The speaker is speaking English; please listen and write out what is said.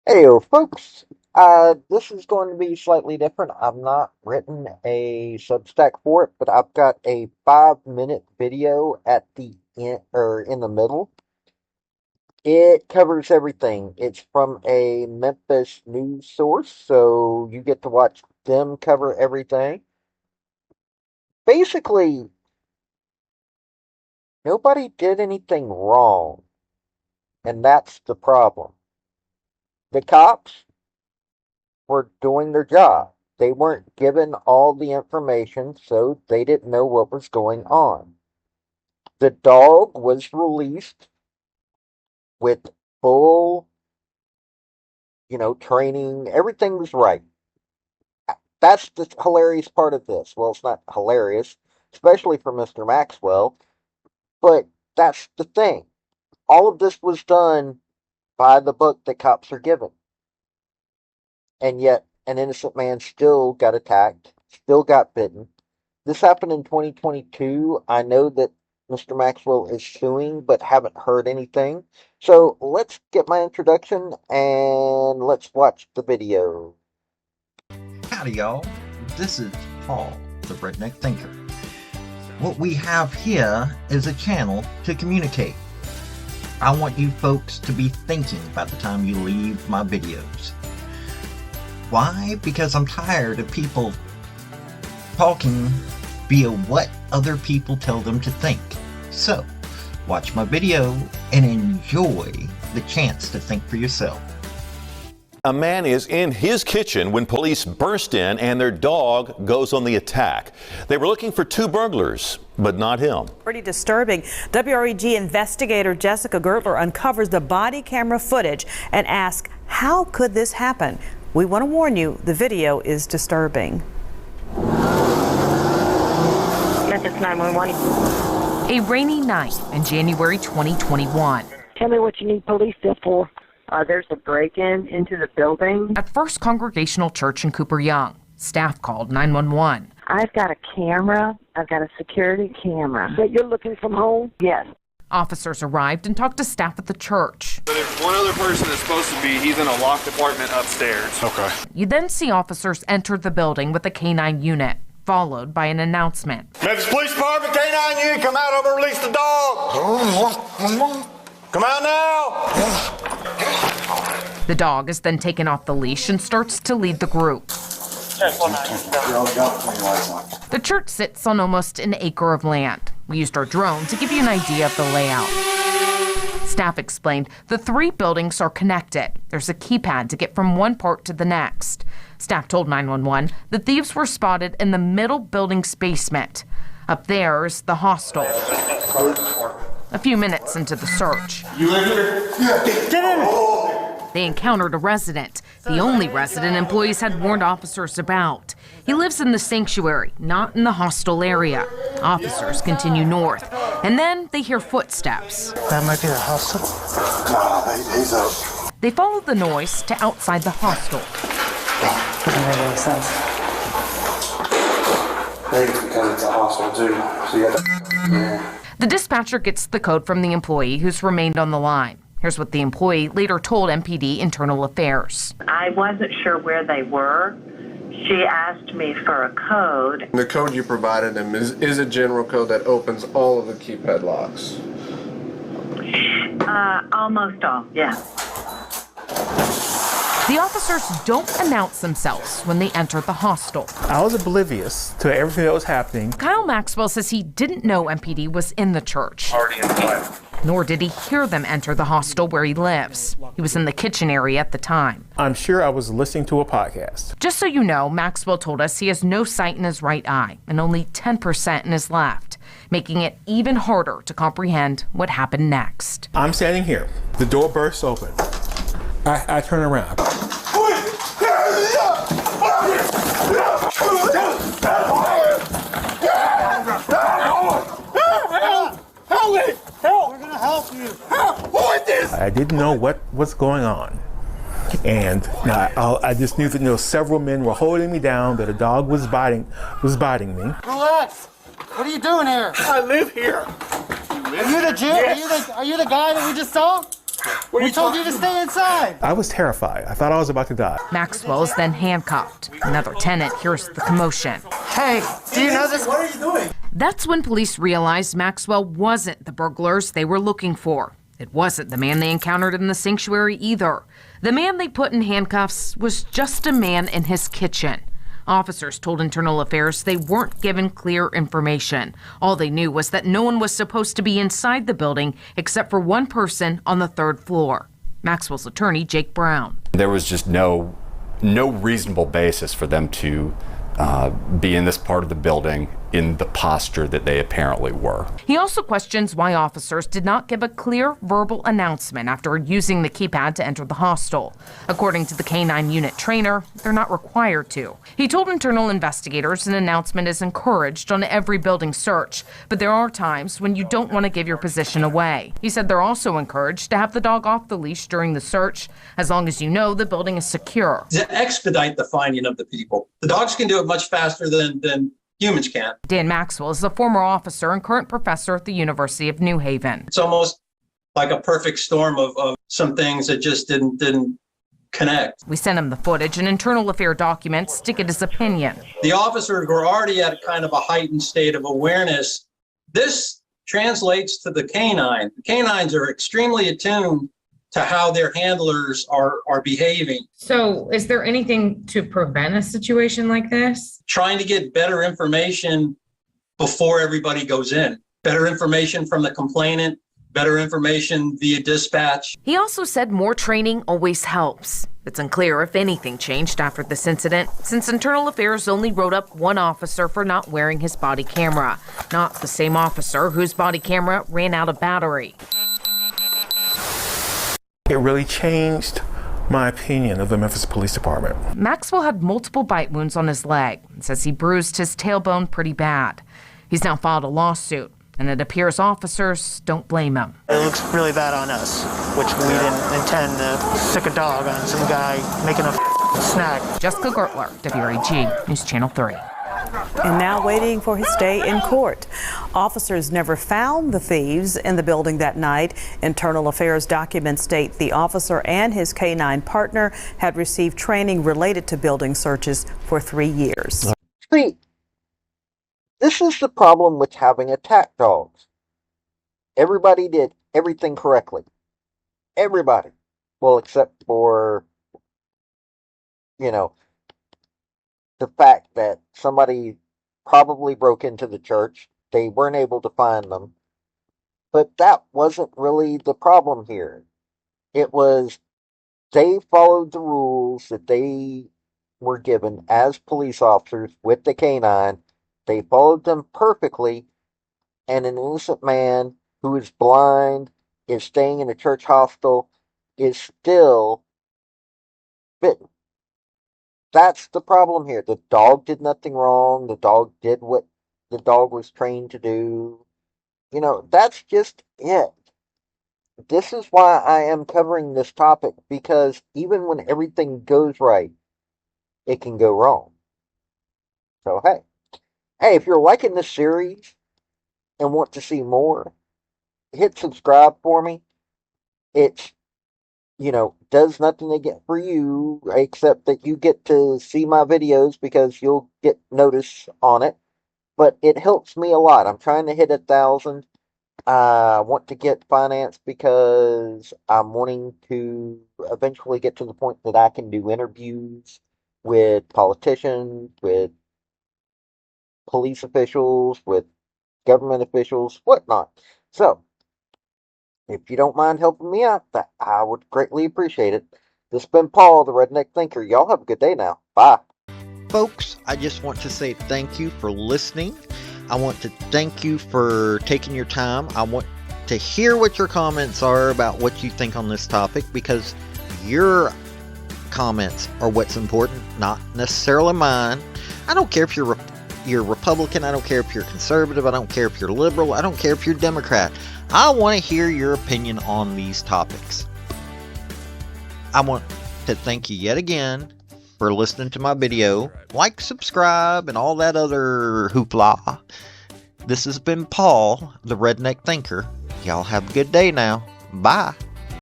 Heyo, folks. This is going to be slightly different. I've not written a Substack for it, but I've got a 5-minute video at the end or in the middle. It covers everything. It's from a Memphis news source, so you get to watch them cover everything. Basically, nobody did anything wrong, and that's the problem. The cops were doing their job. They weren't given all the information, so they didn't know what was going on. The dog was released with full, training. Everything was right. That's the hilarious part of this. Well, it's not hilarious, especially for Mr. Maxwell, but that's the thing. All of this was done by the book that cops are given. And yet, an innocent man still got attacked, still got bitten. This happened in 2022. I know that Mr. Maxwell is suing, but haven't heard anything. So let's get my introduction and let's watch the video. Howdy, y'all. This is Paul, the Redneck Thinker. What we have here is a channel to communicate. I want you folks to be thinking by the time you leave my videos. Why? Because I'm tired of people talking via what other people tell them to think. So, watch my video and enjoy the chance to think for yourself. A man is in his kitchen when police burst in and their dog goes on the attack. They were looking for two burglars, but not him. Pretty disturbing. WREG investigator Jessica Gertler uncovers the body camera footage and asks, how could this happen? We want to warn you, the video is disturbing. Memphis 911. A rainy night in January 2021. Tell me what you need police there for. There's a break-in into the building. At First Congregational Church in Cooper Young, staff called 911. I've got a camera. I've got a security camera. But you're looking from home? Yes. Officers arrived and talked to staff at the church. But there's one other person that's supposed to be. He's in a locked apartment upstairs. Okay. You then see officers enter the building with a K-9 unit, followed by an announcement. Memphis Police Department, K-9 unit, come out over and release the dog. Come out now. The dog is then taken off the leash and starts to lead the group. The church sits on almost an acre of land. We used our drone to give you an idea of the layout. Staff explained the three buildings are connected. There's a keypad to get from one part to the next. Staff told 911 the thieves were spotted in the middle building's basement. Up there is the hostel. A few minutes into the search, they encountered a resident, the only resident employees had warned officers about. He lives in the sanctuary, not in the hostel area. Officers continue north, and then they hear footsteps. That might be the hostel. He's up. They follow the noise to outside the hostel. Doesn't make any sense. Maybe it's because it's a hostel too. So you got to... The dispatcher gets the code from the employee who's remained on the line. Here's what the employee later told MPD Internal Affairs. I wasn't sure where they were. She asked me for a code. The code you provided them is a general code that opens all of the keypad locks. Almost all, yeah. The officers don't announce themselves when they enter the hostel. I was oblivious to everything that was happening. Kyle Maxwell says he didn't know MPD was in the church. Already inside. Nor did he hear them enter the hostel where he lives. He was in the kitchen area at the time. I'm sure I was listening to a podcast. Just so you know, Maxwell told us he has no sight in his right eye and only 10% in his left, making it even harder to comprehend what happened next. I'm standing here. The door bursts open. I turn around. Help! We're gonna help you. Who is this? I didn't know what was going on. And I just knew that there were several men were holding me down, that a dog was biting me. Relax. What are you doing here? I live here. Are you the Jew? Yes. Are you the guy that we just saw? We told you to stay inside. I was terrified. I thought I was about to die. Maxwell is then handcuffed. Another tenant hears the commotion. Hey, do you know this? What are you doing? That's when police realized Maxwell wasn't the burglars they were looking for. It wasn't the man they encountered in the sanctuary either. The man they put in handcuffs was just a man in his kitchen. Officers told Internal Affairs they weren't given clear information. All they knew was that no one was supposed to be inside the building except for one person on the third floor. Maxwell's attorney, Jake Brown. There was just no reasonable basis for them to be in this part of the building in the posture that they apparently were. He also questions why officers did not give a clear verbal announcement after using the keypad to enter the hostel. According to the K-9 unit trainer, they're not required to. He told internal investigators an announcement is encouraged on every building search, but there are times when you don't want to give your position away. He said they're also encouraged to have the dog off the leash during the search, as long as you know the building is secure. To expedite the finding of the people. The dogs can do it much faster than humans can. Dan Maxwell is a former officer and current professor at the University of New Haven. It's almost like a perfect storm of some things that just didn't connect. We sent him the footage and internal affair documents to get his opinion. The officers were already at kind of a heightened state of awareness. This translates to the canine. The canines are extremely attuned to how their handlers are behaving. So is there anything to prevent a situation like this? Trying to get better information before everybody goes in. Better information from the complainant, better information via dispatch. He also said more training always helps. It's unclear if anything changed after this incident, since Internal Affairs only wrote up one officer for not wearing his body camera, not the same officer whose body camera ran out of battery. It really changed my opinion of the Memphis Police Department. Maxwell had multiple bite wounds on his leg and says he bruised his tailbone pretty bad. He's now filed a lawsuit, and it appears officers don't blame him. It looks really bad on us, which we didn't intend to stick a dog on some guy making a snack. Jessica Gertler, WREG News Channel 3. And now waiting for his day in court. Officers never found the thieves in the building that night. Internal Affairs documents state the officer and his K-9 partner had received training related to building searches for 3 years. See, this is the problem with having attack dogs. Everybody did everything correctly. Everybody. Well, except for, the fact that somebody probably broke into the church. They weren't able to find them. But that wasn't really the problem here. It was they followed the rules that they were given as police officers with the K-9. They followed them perfectly, and an innocent man who is blind, is staying in a church hostel, is still bitten. That's the problem here. The dog did nothing wrong. The dog did what the dog was trained to do. That's just it. This is why I am covering this topic, because even when everything goes right, it can go wrong. So, hey, if you're liking this series and want to see more, hit subscribe for me. It's does nothing to get for you except that you get to see my videos because you'll get notice on it. But it helps me a lot. I'm trying to hit 1,000. I want to get financed because I'm wanting to eventually get to the point that I can do interviews with politicians, with police officials, with government officials, whatnot. So, if you don't mind helping me out, I would greatly appreciate it. This has been Paul, the Redneck Thinker. Y'all have a good day now. Bye. Folks, I just want to say thank you for listening. I want to thank you for taking your time. I want to hear what your comments are about what you think on this topic, because your comments are what's important, not necessarily mine. I don't care if you're Republican. I don't care if you're conservative. I don't care if you're liberal. I don't care if you're Democrat. I want to hear your opinion on these topics. I want to thank you yet again for listening to my video. Like, subscribe, and all that other hoopla. This has been Paul, the Redneck Thinker. Y'all have a good day now. Bye.